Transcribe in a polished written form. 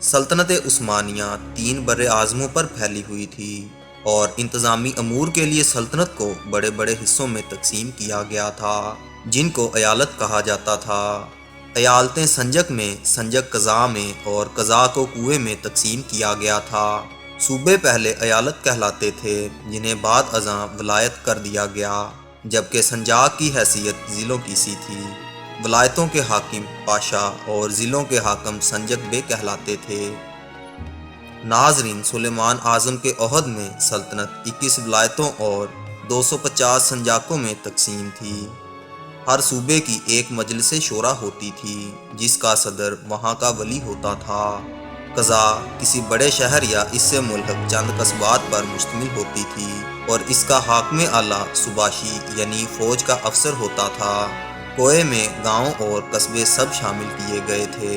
सल्तनत उस्मानिया 3 बड़े आज़मों पर फैली हुई थी और इंतज़ामी अमूर के लिए सल्तनत को बड़े बड़े हिस्सों में तकसीम किया गया था, जिनको अयालत कहा जाता था। अयालतें संजक में, संजक कज़ा में और कज़ा को कुएं में तकसीम किया गया था। सूबे पहले अयालत कहलाते थे, जिन्हें बाद अज़ां वलायत कर दिया गया, जबकि संजाक की हैसियत ज़िलों की सी थी। वलायतों के हाकिम पाशा और ज़िलों के हाकम संजक बे कहलाते थे। नाज़रीन, सुलेमान आज़म के ओहद में सल्तनत 21 वलायतों और 250 संजाकों में तकसीम थी। हर सूबे की एक मजलिस शोरा होती थी, जिसका सदर वहाँ का वली होता था। कज़ा किसी बड़े शहर या इससे मुल्हक चंद कस्बात पर मुश्तमिल होती थी और इसका हाकिम आला सुबाशी यानी फ़ौज का अफसर होता था। कोए में गाँव और कस्बे सब शामिल किए गए थे।